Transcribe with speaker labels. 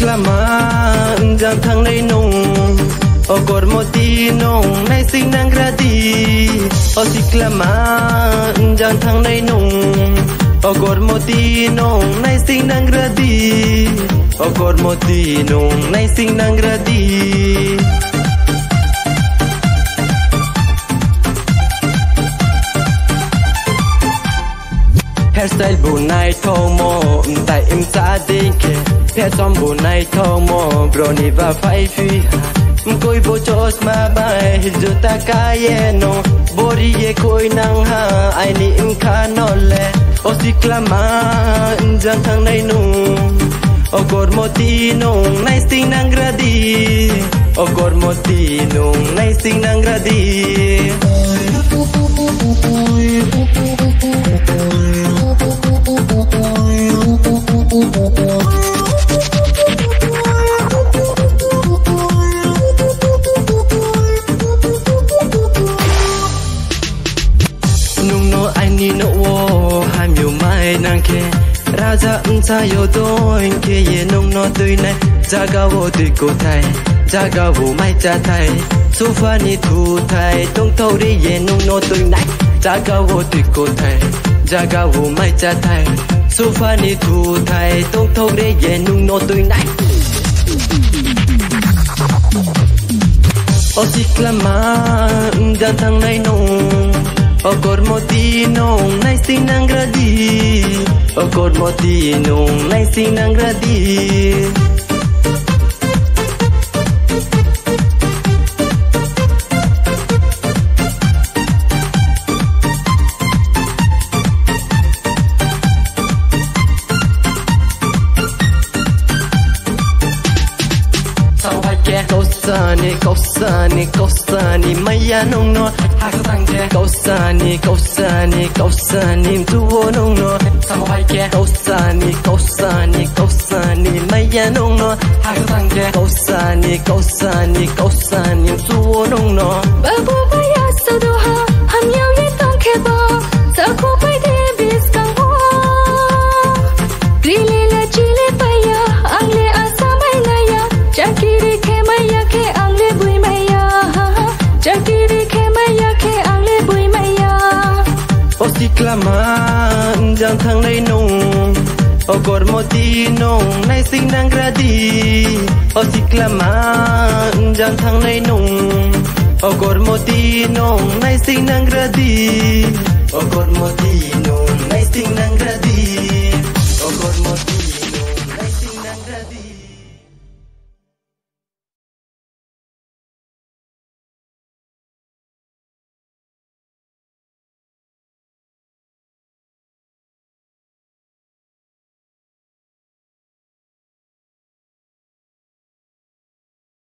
Speaker 1: Osiklama jang thang nei nung ogor moti nung nai sing nang gradi Osiklama jang thang nei nung ogor moti nung nai sing nang gradi ogor moti nung nai sing nang gradi hairstyle bunai thomo tai im sa dinke person bunai thomo broni va fai fi koi bo chos ma bai juta kayeno bori ye koi nang ha ai ni im khanole Osiklama jang thang nai nu ogor moti nung nai sing nang gradi ogor moti nung nai sing nang gradi no wo ham yu mai nang ke raja unsa yo doin ke ye nong no tui nai jaga wo tui ko thai jaga wo mai cha thai sofa ni thu thai tong thau ri ye nong no tui nai jaga wo tui ko thai jaga wo mai cha thai sofa ni thu thai tong thau ri ye nong no tui nai Osiklama jang thang nai nong ogor moti nung nai sing nang gradi ogor moti nung nai sing nang gradi Kausani maya nung no hakatangke kausani tuwo nung no samawai kausani maya nung no hakatangke kausani tuwo nung no
Speaker 2: babu baya sadoha ham yaw ye tongke ba sakho pai de bis kang ho grile la chile baya angle asamai laya chakiri ke maya ke angle bui maya chakiri ke maya ke angle bui maya
Speaker 1: Osiklama jang thang nai nung ogor moti nung nai sing nang gradi Osiklama jang thang nai nung ogor moti nung nai sing nang gradi ogor moti nung